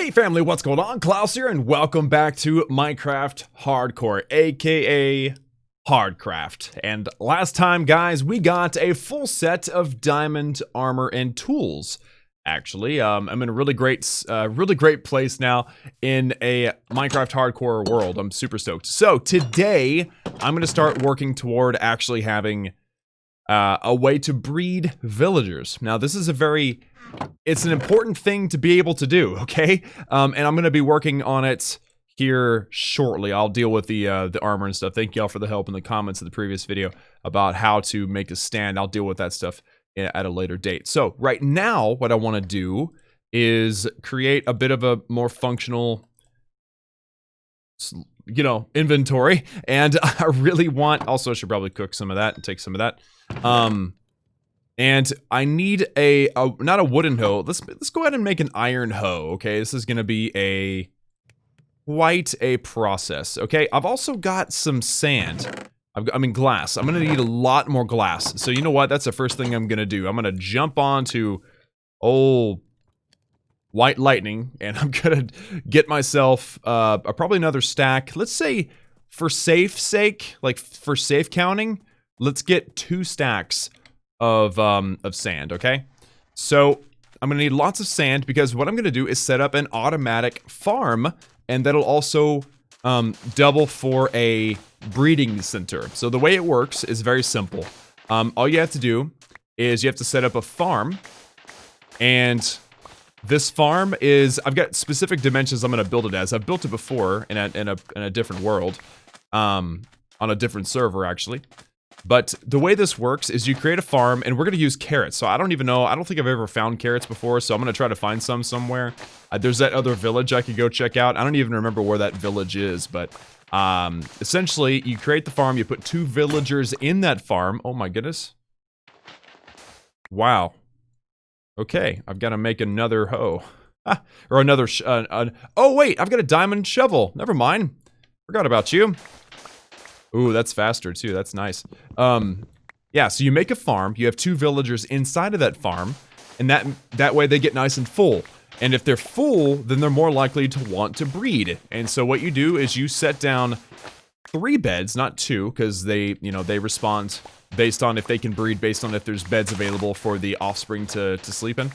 Hey family, what's going on? Klaus here, and welcome back to Minecraft Hardcore, aka Hardcraft. And last time, guys, we got a full set of diamond armor and tools. Actually, I'm in a really great place now in a Minecraft Hardcore world. I'm super stoked. So today, I'm gonna start working toward actually having a way to breed villagers. Now, this is it's an important thing to be able to do, okay? And I'm going to be working on it here shortly. I'll deal with the armor and stuff. Thank y'all for the help in the comments of the previous video about how to make a stand. I'll deal with that stuff at a later date. So right now, what I want to do is create a bit of a more functional, you know, inventory. And I really want, also I should probably cook some of that and take some of that. And I need not a wooden hoe. Let's go ahead and make an iron hoe. Okay, this is gonna be quite a process. Okay, I've also got some sand. I mean glass. I'm gonna need a lot more glass. So you know what? That's the first thing I'm gonna do. I'm gonna jump onto old white lightning, and I'm gonna get myself probably another stack. Let's say for safe sake, like for safe counting, let's get 2 stacks of sand, okay? So I'm gonna need lots of sand because what I'm gonna do is set up an automatic farm, and that'll also double for a breeding center. So the way it works is very simple. All you have to do is you have to set up a farm, and this farm is, I've got specific dimensions I'm gonna build it as. I've built it before in a different world, on a different server actually. But the way this works is you create a farm, and we're going to use carrots. So I don't even know, I don't think I've ever found carrots before, so I'm going to try to find some somewhere. There's that other village I could go check out. I don't even remember where that village is, but essentially, you create the farm, you put 2 villagers in that farm. Oh my goodness. Wow. Okay, I've got to make another hoe. Or another, oh wait, I've got a diamond shovel. Never mind. Forgot about you. Ooh, that's faster too, that's nice. Yeah, so you make a farm, you have 2 villagers inside of that farm, and that way they get nice and full. And if they're full, then they're more likely to want to breed. And so what you do is you set down 3 beds, not 2, because they respond based on if they can breed, based on if there's beds available for the offspring to sleep in.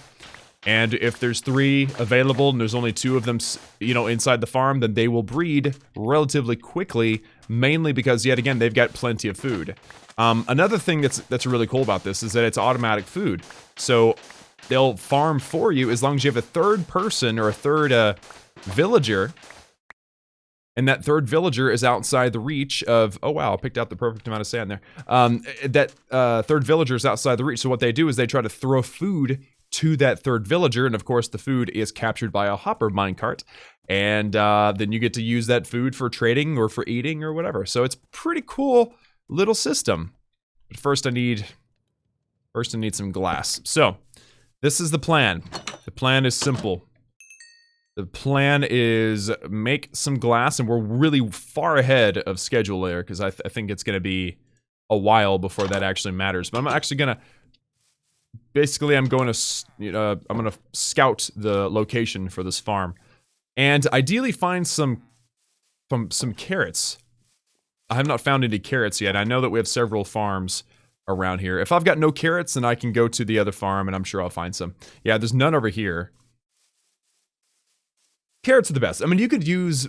And if there's 3 available and there's only 2 of them, you know, inside the farm, then they will breed relatively quickly, mainly because, yet again, they've got plenty of food. Another thing that's really cool about this is that it's automatic food. So they'll farm for you as long as you have a 3rd person or a 3rd villager, and that 3rd villager is outside the reach of, oh wow, I picked out the perfect amount of sand there. That 3rd villager is outside the reach, so what they do is they try to throw food to that 3rd villager, and of course the food is captured by a hopper minecart, and then you get to use that food for trading or for eating or whatever. So it's pretty cool little system. But first I need some glass. So this is the plan. The plan is simple. The plan is make some glass, and we're really far ahead of schedule there because I think it's gonna be a while before that actually matters. But I'm actually gonna basically, I'm going to scout the location for this farm, and ideally find some carrots. I have not found any carrots yet. I know that we have several farms around here. If I've got no carrots, then I can go to the other farm, and I'm sure I'll find some. Yeah, there's none over here. Carrots are the best. I mean, you could use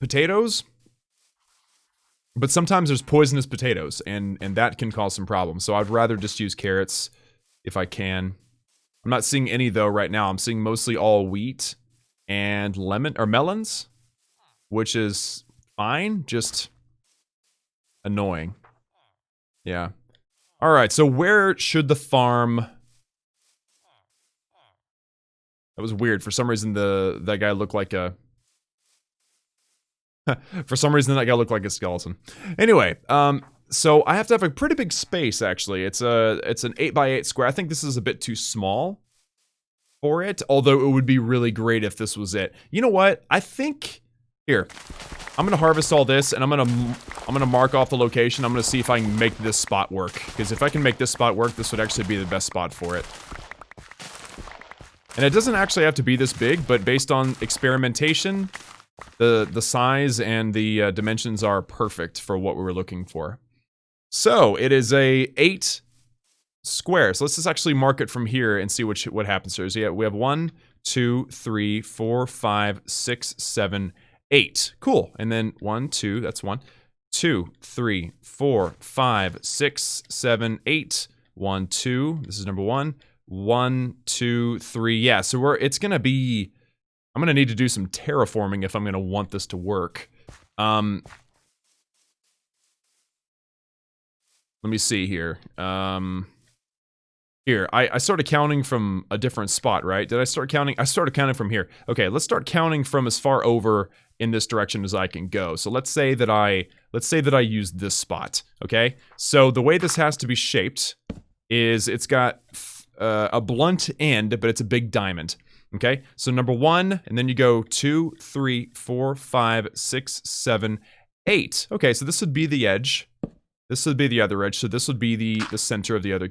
potatoes, but sometimes there's poisonous potatoes, and that can cause some problems. So I'd rather just use carrots if I can. I'm not seeing any though right now. I'm seeing mostly all wheat and melons, which is fine, just annoying. Yeah. All right, so where should the farm? That was weird. For some reason that guy looked like a for some reason that guy looked like a skeleton. Anyway, so I have to have a pretty big space, actually. It's an 8x8 square. I think this is a bit too small for it, although it would be really great if this was it. You know what? I think, here, I'm gonna harvest all this, and I'm gonna mark off the location. I'm gonna see if I can make this spot work, because if I can make this spot work, this would actually be the best spot for it. And it doesn't actually have to be this big, but based on experimentation, the size and the dimensions are perfect for what we were looking for. So it is a 8 square. So let's just actually mark it from here and see what happens here. So yeah, we have 1, 2, 3, 4, 5, 6, 7, 8. Cool. And then 1, 2, that's 1, 2, 3, 4, 5, 6, 7, 8. 1, 2. This is number 1. 1, 2, 3. Yeah, so it's gonna be. I'm gonna need to do some terraforming if I'm gonna want this to work. Let me see here. Here, I started counting from a different spot, right? Did I start counting? I started counting from here. Okay, let's start counting from as far over in this direction as I can go. So let's say that I use this spot. Okay, so the way this has to be shaped is it's got a blunt end, but it's a big diamond. Okay, so number 1, and then you go 2, 3, 4, 5, 6, 7, 8. Okay, so this would be the edge. This would be the other edge. So this would be the center of the other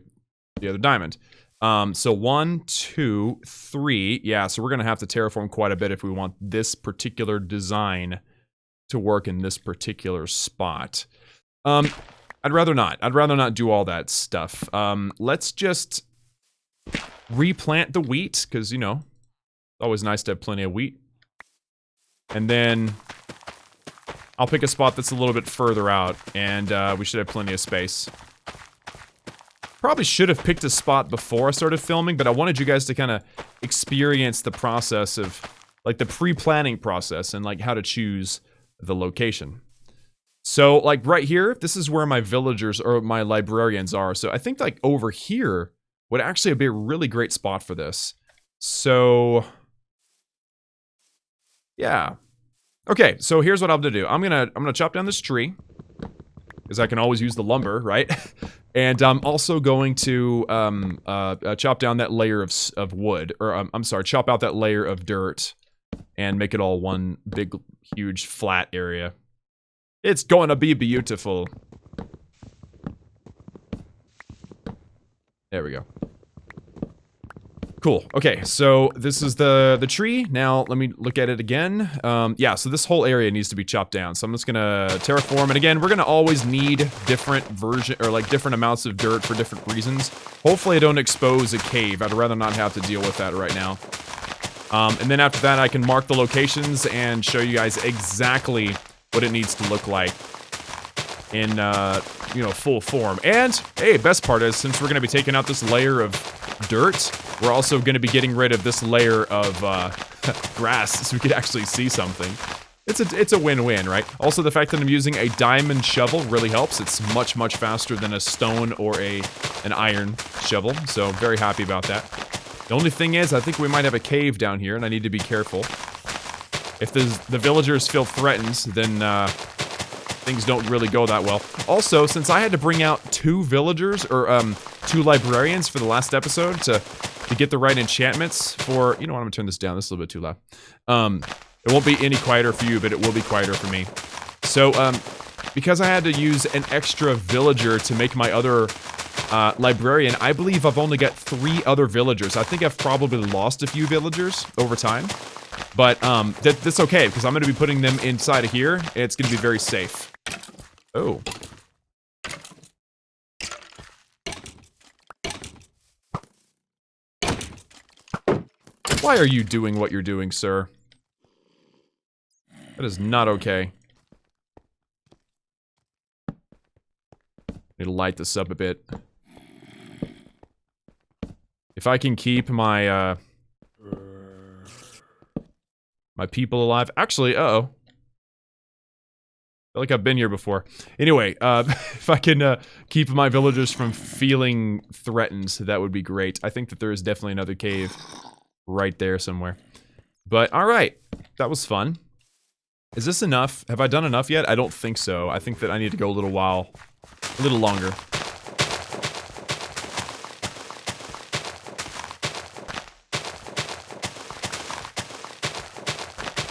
diamond. So 1, 2, 3. Yeah, so we're gonna have to terraform quite a bit if we want this particular design to work in this particular spot. I'd rather not. I'd rather not do all that stuff. Let's just replant the wheat, because, you know, it's always nice to have plenty of wheat. And then I'll pick a spot that's a little bit further out, and we should have plenty of space. Probably should have picked a spot before I started filming, but I wanted you guys to kind of experience the process of, like, the pre-planning process and, like, how to choose the location. So, like, right here, this is where my villagers or my librarians are. So I think, like, over here would actually be a really great spot for this. So, yeah. Okay, so here's what I'm gonna do. I'm gonna chop down this tree, because I can always use the lumber, right? And I'm also going to chop down that layer of wood, or I'm sorry, chop out that layer of dirt and make it all one big, huge, flat area. It's going to be beautiful. There we go. Cool. Okay, so this is the tree. Now, let me look at it again. Yeah, so this whole area needs to be chopped down. So I'm just gonna terraform. And again, we're gonna always need different different amounts of dirt for different reasons. Hopefully I don't expose a cave. I'd rather not have to deal with that right now. And then after that, I can mark the locations and show you guys exactly what it needs to look like in, you know, full form. And, hey, best part is, since we're gonna be taking out this layer of dirt, we're also going to be getting rid of this layer of grass so we can actually see something. It's a win-win, right? Also, the fact that I'm using a diamond shovel really helps. It's much, much faster than a stone or an iron shovel, so very happy about that. The only thing is, I think we might have a cave down here, and I need to be careful. If the villagers feel threatened, then things don't really go that well. Also, since I had to bring out 2 villagers, or 2 librarians for the last episode to get the right enchantments for, you know what, I'm gonna turn this down, this is a little bit too loud. It won't be any quieter for you, but it will be quieter for me. So, because I had to use an extra villager to make my other librarian, I believe I've only got 3 other villagers. I think I've probably lost a few villagers over time. But, that's okay, because I'm gonna be putting them inside of here, and it's gonna be very safe. Oh. Why are you doing what you're doing, sir? That is not okay. Need to light this up a bit. If I can keep my, my people alive. Actually, uh-oh. I feel like I've been here before. Anyway, if I can keep my villagers from feeling threatened, that would be great. I think that there is definitely another cave right there somewhere. But, alright. That was fun. Is this enough? Have I done enough yet? I don't think so. I think that I need to go a little while. A little longer.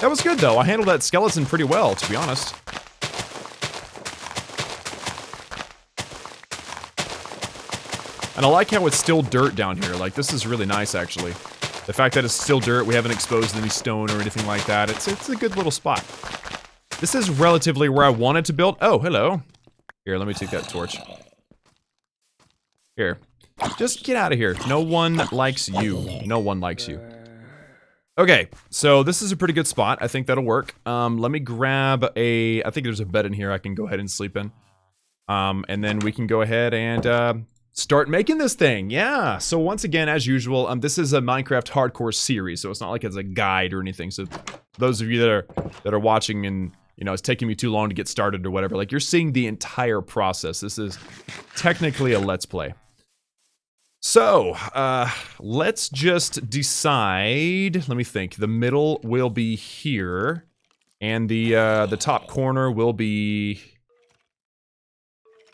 That was good, though. I handled that skeleton pretty well, to be honest. And I like how it's still dirt down here. Like, this is really nice, actually. The fact that it's still dirt, we haven't exposed any stone or anything like that. It's a good little spot. This is relatively where I wanted to build. Oh, hello. Here, let me take that torch. Here. Just get out of here. No one likes you. No one likes you. Okay, so this is a pretty good spot. I think that'll work. Let me grab I think there's a bed in here I can go ahead and sleep in. And then we can go ahead and start making this thing. Yeah, so once again, as usual, this is a Minecraft hardcore series, so it's not like it's a guide or anything. So those of you that are watching and, you know, it's taking me too long to get started or whatever, like, you're seeing the entire process. This is technically a Let's Play. So, let's just decide. Let me think. The middle will be here, and the top corner will be.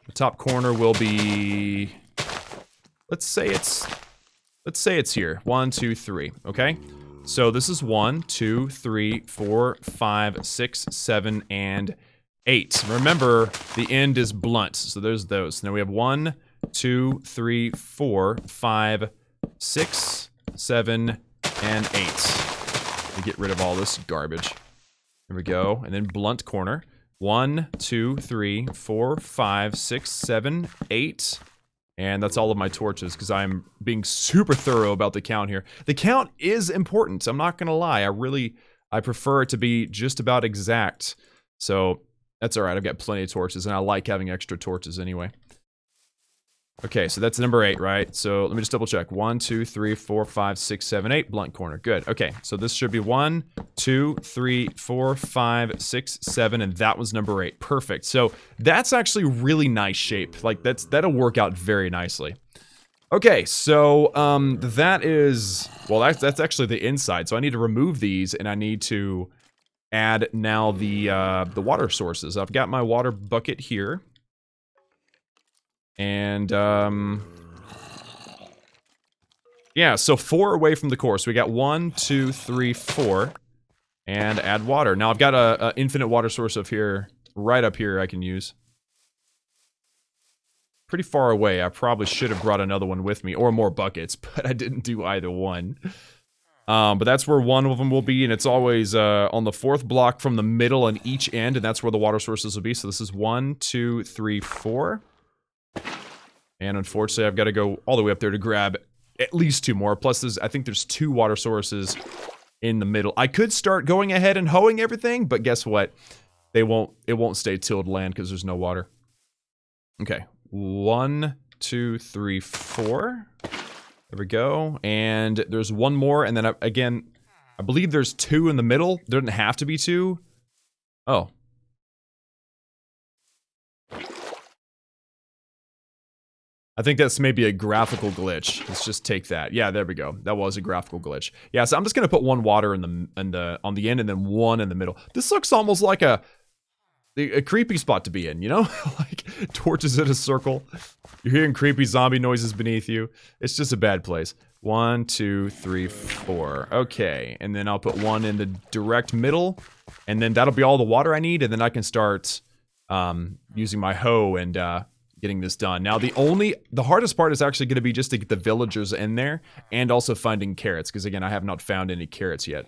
The top corner will be. Let's say it's here. 1, 2, 3. Okay. So this is 1, 2, 3, 4, 5, 6, 7, and 8. Remember, the end is blunt, so there's those. Now we have 1, 2, 3, 4, 5, 6, 7, and 8. Let me get rid of all this garbage. There we go. And then blunt corner. 1, 2, 3, 4, 5, 6, 7, 8. And that's all of my torches, because I'm being super thorough about the count here. The count is important, I'm not gonna lie. I prefer it to be just about exact. So, that's alright, I've got plenty of torches, and I like having extra torches anyway. Okay, so that's number 8, right? So let me just double check. 1, 2, 3, 4, 5, 6, 7, 8. Blunt corner. Good. Okay, so this should be 1, 2, 3, 4, 5, 6, 7, and that was number 8. Perfect. So that's actually really nice shape. Like, that'll work out very nicely. Okay, so that is, well, that's actually the inside. So I need to remove these, and I need to add now the water sources. I've got my water bucket here. And, yeah, so 4 away from the core. So we got 1, 2, 3, 4. And add water. Now I've got a infinite water source up here, right up here I can use. Pretty far away. I probably should have brought another one with me, or more buckets, but I didn't do either one. But that's where one of them will be, and it's always on the 4th block from the middle and each end, and that's where the water sources will be. So this is 1, 2, 3, 4. And unfortunately, I've got to go all the way up there to grab at least 2 more. Plus, I think there's 2 water sources in the middle. I could start going ahead and hoeing everything, but guess what? It won't stay tilled land because there's no water. Okay, 1, 2, 3, 4. There we go. And there's 1 more, and then again, I believe there's 2 in the middle. There doesn't have to be 2. Oh. I think that's maybe a graphical glitch. Let's just take that. Yeah, there we go. That was a graphical glitch. Yeah, so I'm just gonna put 1 water on the end and then 1 in the middle. This looks almost like a creepy spot to be in, you know? Like torches in a circle. You're hearing creepy zombie noises beneath you. It's just a bad place. 1, 2, 3, 4. Okay, and then I'll put 1 in the direct middle, and then that'll be all the water I need, and then I can start using my hoe and getting this done. Now, the hardest part is actually going to be just to get the villagers in there, and also finding carrots, because again, I have not found any carrots yet.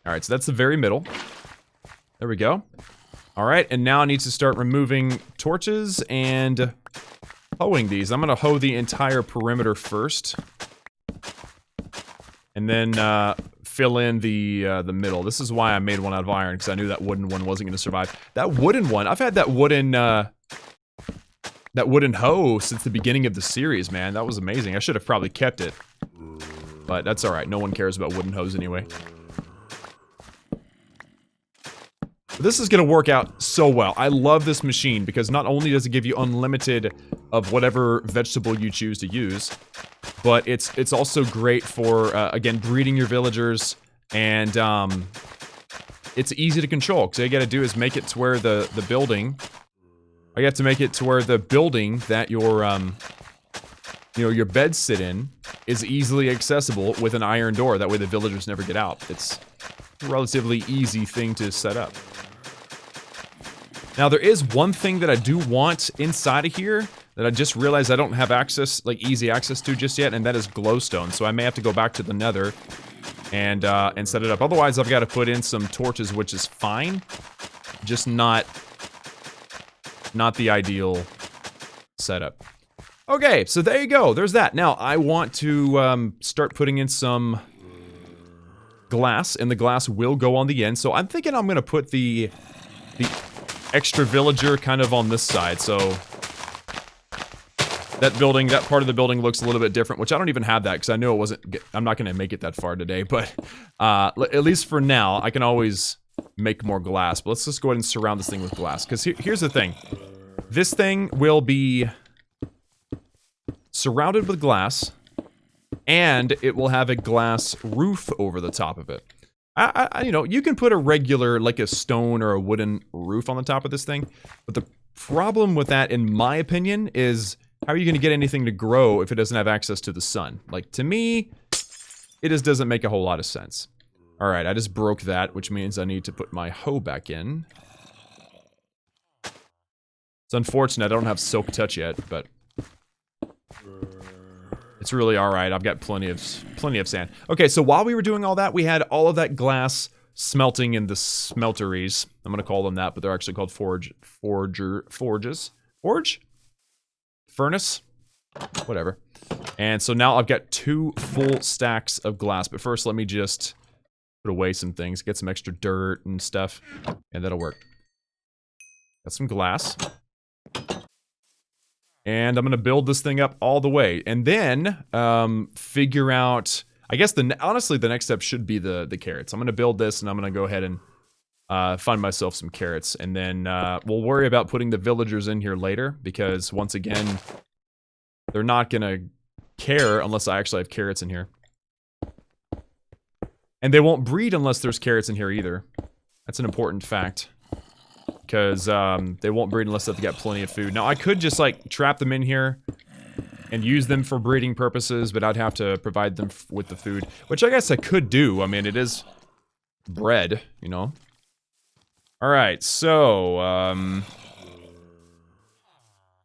Alright, so that's the very middle. There we go. Alright, and now I need to start removing torches and hoeing these. I'm going to hoe the entire perimeter first. And then fill in the middle. This is why I made one out of iron, because I knew that wooden one wasn't going to survive. That wooden one, I've had that wooden hoe since the beginning of the series, man. That was amazing. I should have probably kept it. But that's alright. No one cares about wooden hoes anyway. This is going to work out so well. I love this machine because not only does it give you unlimited of whatever vegetable you choose to use, but it's also great for, again, breeding your villagers, and it's easy to control, because all you gotta do is make it to where the building, I got to make it to where the building that your, you know, your beds sit in is easily accessible with an iron door. That way the villagers never get out. It's a relatively easy thing to set up. Now, there is one thing that I do want inside of here that I just realized I don't have access, like easy access to just yet, and that is glowstone. So I may have to go back to the nether and set it up. Otherwise, I've got to put in some torches, which is fine. Just not the ideal setup. Okay, so there you go. There's that. Now, I want to start putting in some glass, and the glass will go on the end. So I'm thinking I'm going to put the extra villager kind of on this side. So that part of the building looks a little bit different, which I don't even have that because I knew it wasn't, I'm not going to make it that far today. But at least for now, I can always make more glass. But let's just go ahead and surround this thing with glass. Because here's the thing. This thing will be surrounded with glass, and it will have a glass roof over the top of it. You know, you can put a regular, like a stone or a wooden roof on the top of this thing, but the problem with that, in my opinion, is how are you going to get anything to grow if it doesn't have access to the sun? Like, to me, it just doesn't make a whole lot of sense. Alright, I just broke that, which means I need to put my hoe back in. It's unfortunate I don't have silk touch yet, but it's really alright. I've got plenty of sand. Okay, so while we were doing all that, we had all of that glass smelting in the smelteries. I'm gonna call them that, but they're actually called forges. Forge? Furnace? Whatever. And so now I've got 2 full stacks of glass, but first let me just put away some things, get some extra dirt and stuff, and that'll work. Got some glass. And I'm gonna build this thing up all the way, and then figure out. I guess honestly, the next step should be the carrots. I'm gonna build this, and I'm gonna go ahead and find myself some carrots, and then we'll worry about putting the villagers in here later, because once again, they're not gonna care unless I actually have carrots in here, and they won't breed unless there's carrots in here either. That's an important fact. Because they won't breed unless they've got plenty of food. Now, I could just, like, trap them in here and use them for breeding purposes, but I'd have to provide them with the food. Which I guess I could do. I mean, it is bread, you know? Alright, so,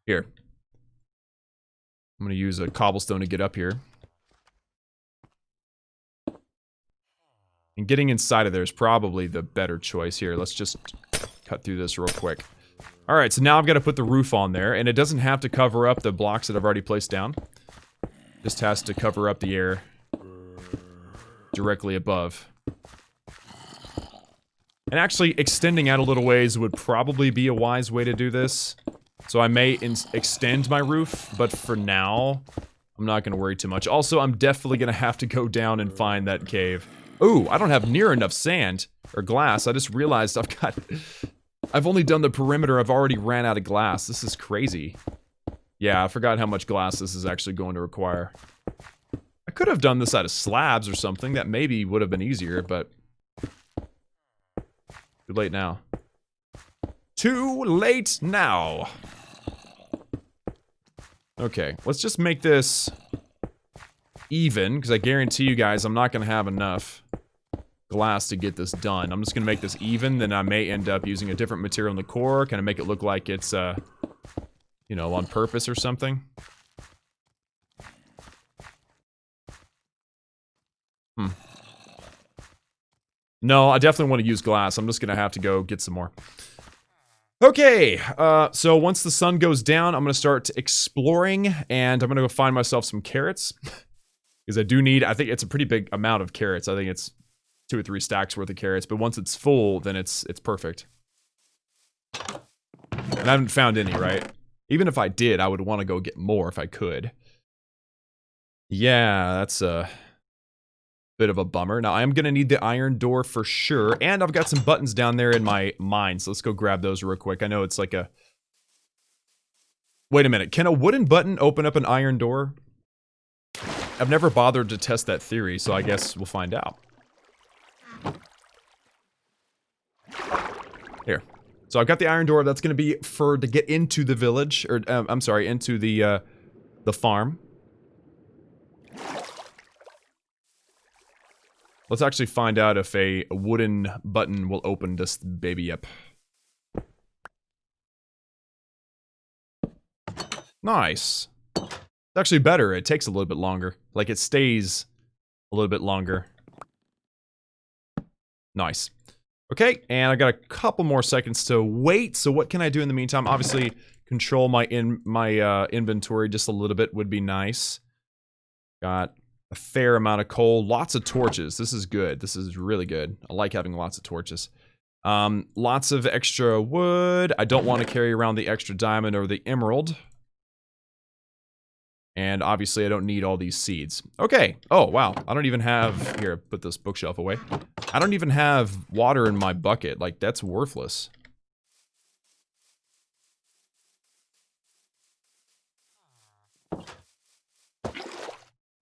here. I'm gonna use a cobblestone to get up here. And getting inside of there is probably the better choice here. Let's just cut through this real quick. Alright, so now I've got to put the roof on there, and it doesn't have to cover up the blocks that I've already placed down. Just has to cover up the air directly above. And actually, extending out a little ways would probably be a wise way to do this. So I may extend my roof, but for now, I'm not going to worry too much. Also, I'm definitely going to have to go down and find that cave. Ooh, I don't have near enough sand or glass. I just realized I've only done the perimeter. I've already ran out of glass. This is crazy. Yeah, I forgot how much glass this is actually going to require. I could have done this out of slabs or something. That maybe would have been easier, but too late now. Too late now. Okay, let's just make this even, because I guarantee you guys I'm not going to have enough glass to get this done. I'm just going to make this even, then I may end up using a different material in the core, kind of make it look like it's, you know, on purpose or something. No, I definitely want to use glass. I'm just going to have to go get some more. Okay, so once the sun goes down, I'm going to start exploring, and I'm going to go find myself some carrots. Because I do need, I think it's a pretty big amount of carrots. I think it's 2 or 3 stacks worth of carrots, but once it's full, then it's perfect. And I haven't found any, right? Even if I did, I would want to go get more if I could. Yeah, that's a bit of a bummer. Now, I am going to need the iron door for sure, and I've got some buttons down there in my mine, so let's go grab those real quick. I know it's like a... Wait a minute, can a wooden button open up an iron door? I've never bothered to test that theory, so I guess we'll find out. Here. So I've got the iron door. That's going to be to get into the village, or I'm sorry, into the farm. Let's actually find out if a wooden button will open this baby up. Nice. It's actually better. It takes a little bit longer. Like, it stays a little bit longer. Nice. Okay, and I got a couple more seconds to wait. So what can I do in the meantime? Obviously, control my inventory just a little bit would be nice. Got a fair amount of coal. Lots of torches. This is good. This is really good. I like having lots of torches. Lots of extra wood. I don't want to carry around the extra diamond or the emerald. And obviously I don't need all these seeds. Okay. Oh, wow. I don't even have... Here, put this bookshelf away. I don't even have water in my bucket. Like, that's worthless.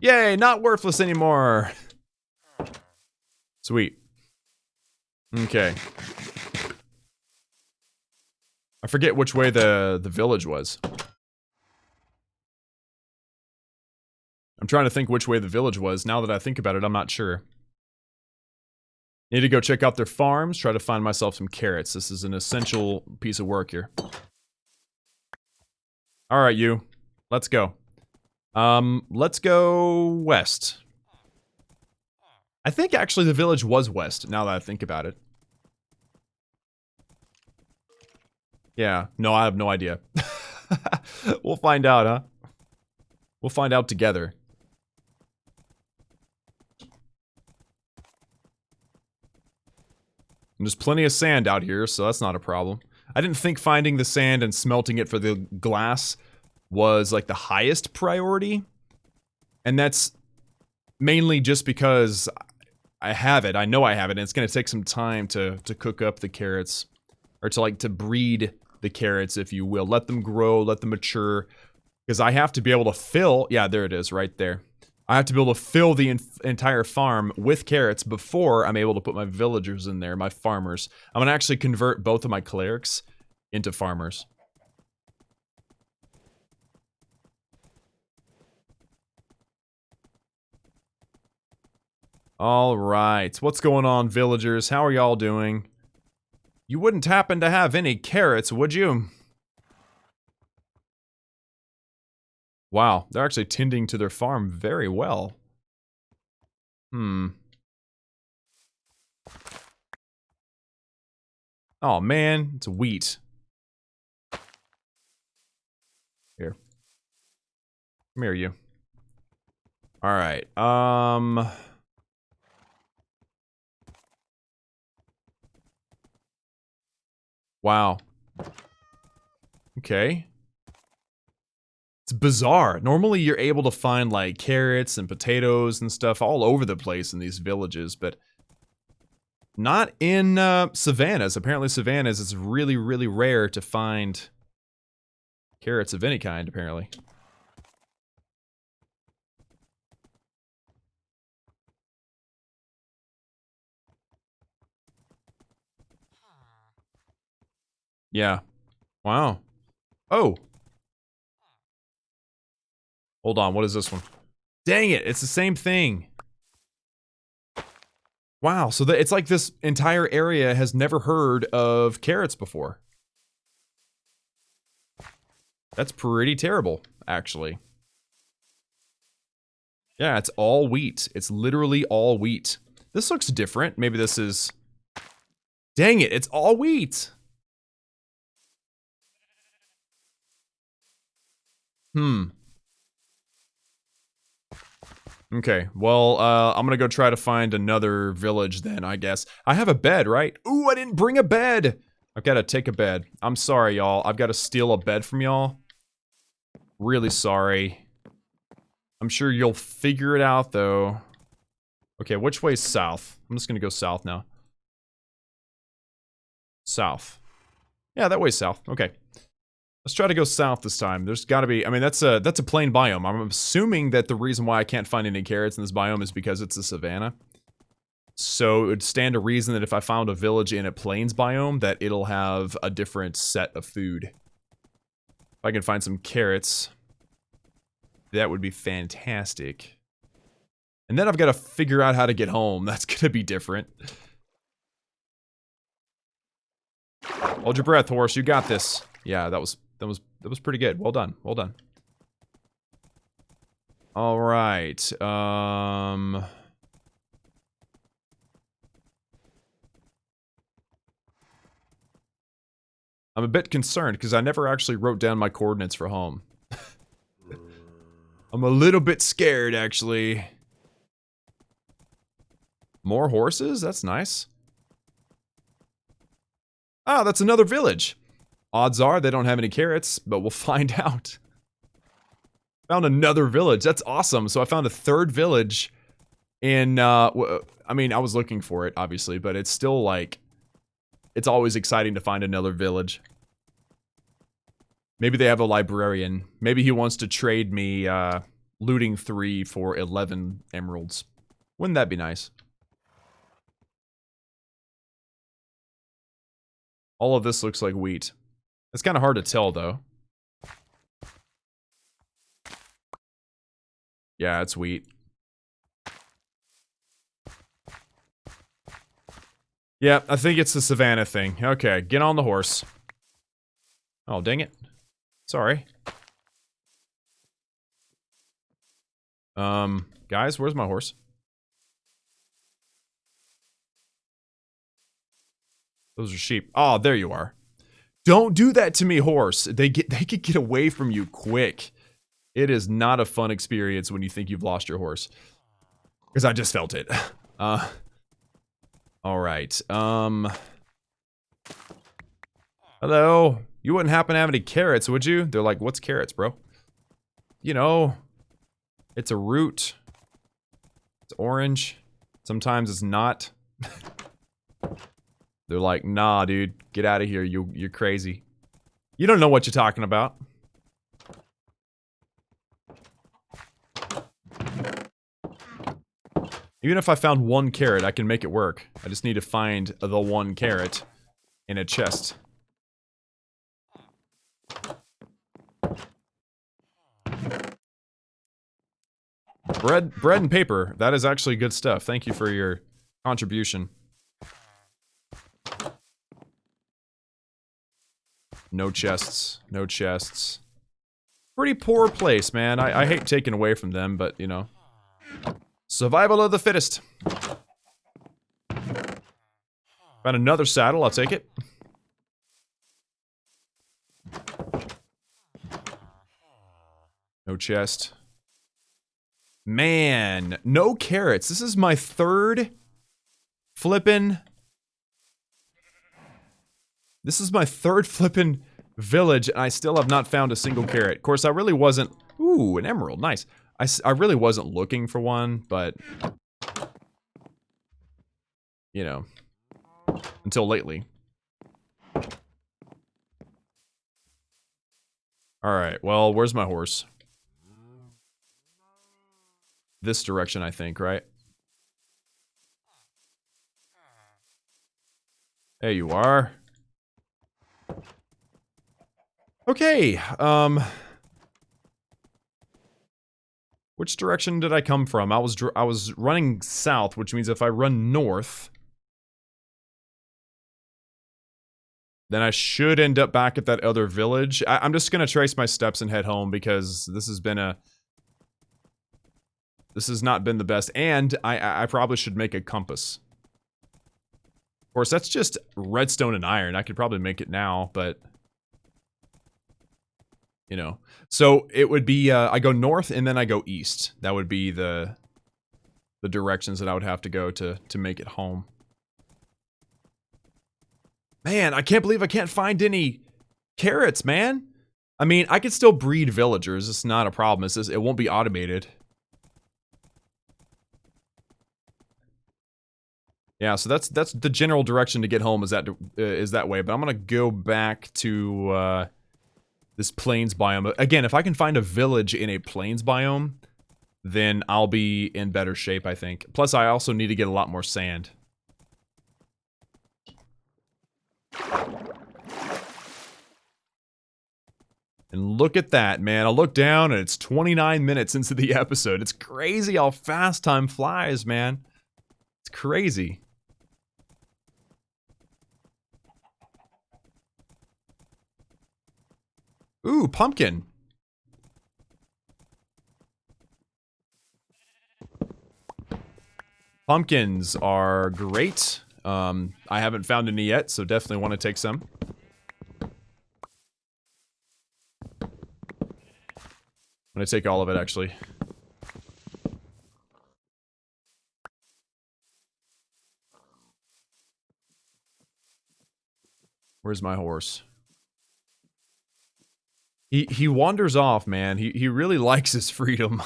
Yay, not worthless anymore. Sweet. Okay. I forget which way the village was. I'm trying to think which way the village was. Now that I think about it, I'm not sure. Need to go check out their farms, try to find myself some carrots. This is an essential piece of work here. Alright, you. Let's go. Let's go west. I think actually the village was west, now that I think about it. Yeah, no, I have no idea. We'll find out, huh? We'll find out together. And there's plenty of sand out here, so that's not a problem. I didn't think finding the sand and smelting it for the glass was like the highest priority. And that's mainly just because I have it. I know I have it, and it's going to take some time to cook up the carrots. Or to breed the carrots, if you will. Let them grow, let them mature. Because I have to be able to fill... Yeah, there it is, right there. I have to be able to fill the entire farm with carrots before I'm able to put my villagers in there, my farmers. I'm going to actually convert both of my clerics into farmers. Alright, what's going on, villagers? How are y'all doing? You wouldn't happen to have any carrots, would you? Wow, they're actually tending to their farm very well. Oh man, it's wheat. Here. Come here, you. Alright, wow. Okay. It's bizarre. Normally you're able to find like carrots and potatoes and stuff all over the place in these villages, but not in savannas. Apparently savannas, it's really, really rare to find carrots of any kind, apparently. Yeah. Wow. Oh. Hold on, what is this one? Dang it, it's the same thing. Wow, so it's like this entire area has never heard of carrots before. That's pretty terrible, actually. Yeah, it's all wheat. It's literally all wheat. This looks different. Maybe this is... Dang it, it's all wheat! Okay, well, I'm gonna go try to find another village then, I guess. I have a bed, right? Ooh, I didn't bring a bed! I've gotta take a bed. I'm sorry, y'all. I've gotta steal a bed from y'all. Really sorry. I'm sure you'll figure it out, though. Okay, which way's south? I'm just gonna go south now. South. Yeah, that way's south. Okay. Let's try to go south this time. There's gotta be... I mean, that's a plain biome. I'm assuming that the reason why I can't find any carrots in this biome is because it's a savanna. So it would stand to reason that if I found a village in a plains biome, that it'll have a different set of food. If I can find some carrots, that would be fantastic. And then I've got to figure out how to get home. That's gonna be different. Hold your breath, horse. You got this. Yeah, that was pretty good. Well done. Well done. All right. I'm a bit concerned because I never actually wrote down my coordinates for home. I'm a little bit scared, actually. More horses? That's nice. Ah, that's another village. Odds are they don't have any carrots, but we'll find out. Found another village. That's awesome. So I found a third village in, I mean, I was looking for it, obviously, but it's still like, it's always exciting to find another village. Maybe they have a librarian. Maybe he wants to trade me, looting 3 for 11 emeralds. Wouldn't that be nice? All of this looks like wheat. It's kind of hard to tell, though. Yeah, it's wheat. Yeah, I think it's the savannah thing. Okay, get on the horse. Oh, dang it. Sorry. Guys, where's my horse? Those are sheep. Oh, there you are. Don't do that to me, horse. They could get away from you quick. It is not a fun experience when you think you've lost your horse. Because I just felt it. Alright. Hello. You wouldn't happen to have any carrots, would you? They're like, what's carrots, bro? You know, it's a root. It's orange. Sometimes it's not. They're like, nah, dude, get out of here. You're crazy. You don't know what you're talking about. Even if I found 1 carrot, I can make it work. I just need to find the 1 carrot in a chest. Bread and paper. That is actually good stuff. Thank you for your contribution. No chests. No chests. Pretty poor place, man. I hate taking away from them, but, you know. Survival of the fittest. Found another saddle. I'll take it. No chest. Man, no carrots. This is my 3rd flippin'... This is my 3rd flippin' village, and I still have not found a single carrot. Of course, I really wasn't... Ooh, an emerald. Nice. I really wasn't looking for one, but... You know. Until lately. Alright, well, where's my horse? This direction, I think, right? There you are. Okay, which direction did I come from? I was running south, which means if I run north, then I should end up back at that other village. I'm just gonna trace my steps and head home because this has not been the best, and I probably should make a compass. Of course, that's just redstone and iron. I could probably make it now, but... You know. So, it would be, I go north and then I go east. That would be the directions that I would have to go to make it home. Man, I can't believe I can't find any carrots, man. I mean, I could still breed villagers. It's not a problem. It's just, it won't be automated. Yeah, so that's the general direction to get home is that way. But I'm gonna go back to this plains biome again. If I can find a village in a plains biome, then I'll be in better shape, I think. Plus, I also need to get a lot more sand. And look at that, man. I look down and it's 29 minutes into the episode. It's crazy how fast time flies, man. It's crazy. Ooh, pumpkin. Pumpkins are great. I haven't found any yet, so definitely want to take some. I'm gonna take all of it, actually. Where's my horse? He wanders off, man. He really likes his freedom.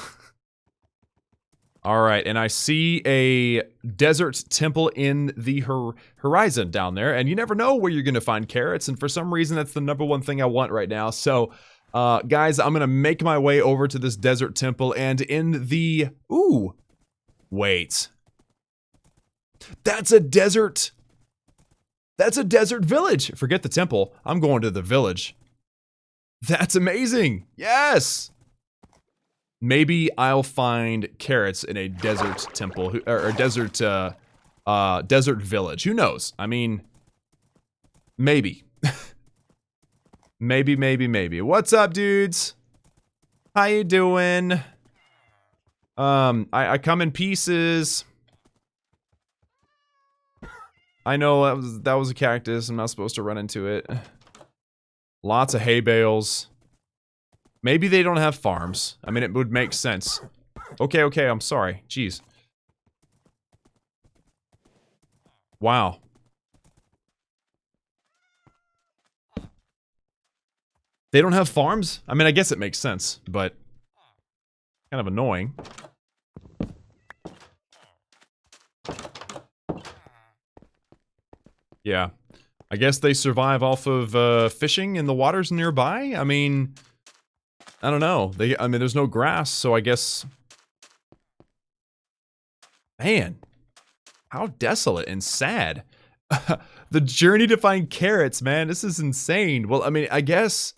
All right, and I see a desert temple in the horizon down there, and you never know where you're gonna find carrots, and for some reason that's the #1 thing I want right now. So, guys, I'm gonna make my way over to this desert temple, and in the... Ooh! Wait. That's a desert... That's a desert village! Forget the temple. I'm going to the village. That's amazing! Yes! Maybe I'll find carrots in a desert temple, or a desert, desert village. Who knows? I mean, maybe. maybe. What's up, dudes? How you doing? I come in pieces. I know that was a cactus. I'm not supposed to run into it. Lots of hay bales. Maybe they don't have farms. I mean, it would make sense. Okay, I'm sorry. Jeez. Wow. They don't have farms? I mean, I guess it makes sense, but kind of annoying. Yeah. I guess they survive off of fishing in the waters nearby? I mean... I don't know. I mean, there's no grass, so I guess... Man. How desolate and sad. The journey to find carrots, man. This is insane. Well, I mean, I guess,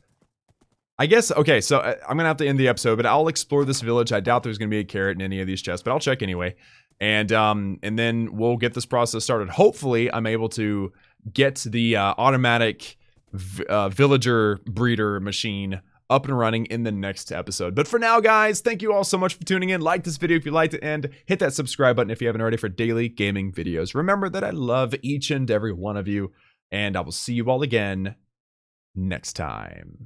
okay, so I'm gonna have to end the episode, but I'll explore this village. I doubt there's gonna be a carrot in any of these chests, but I'll check anyway. And then we'll get this process started. Hopefully, I'm able to get the automatic villager breeder machine up and running in the next episode. But for now, guys, thank you all so much for tuning in. Like this video if you liked it, and hit that subscribe button if you haven't already for daily gaming videos. Remember that I love each and every one of you, and I will see you all again next time.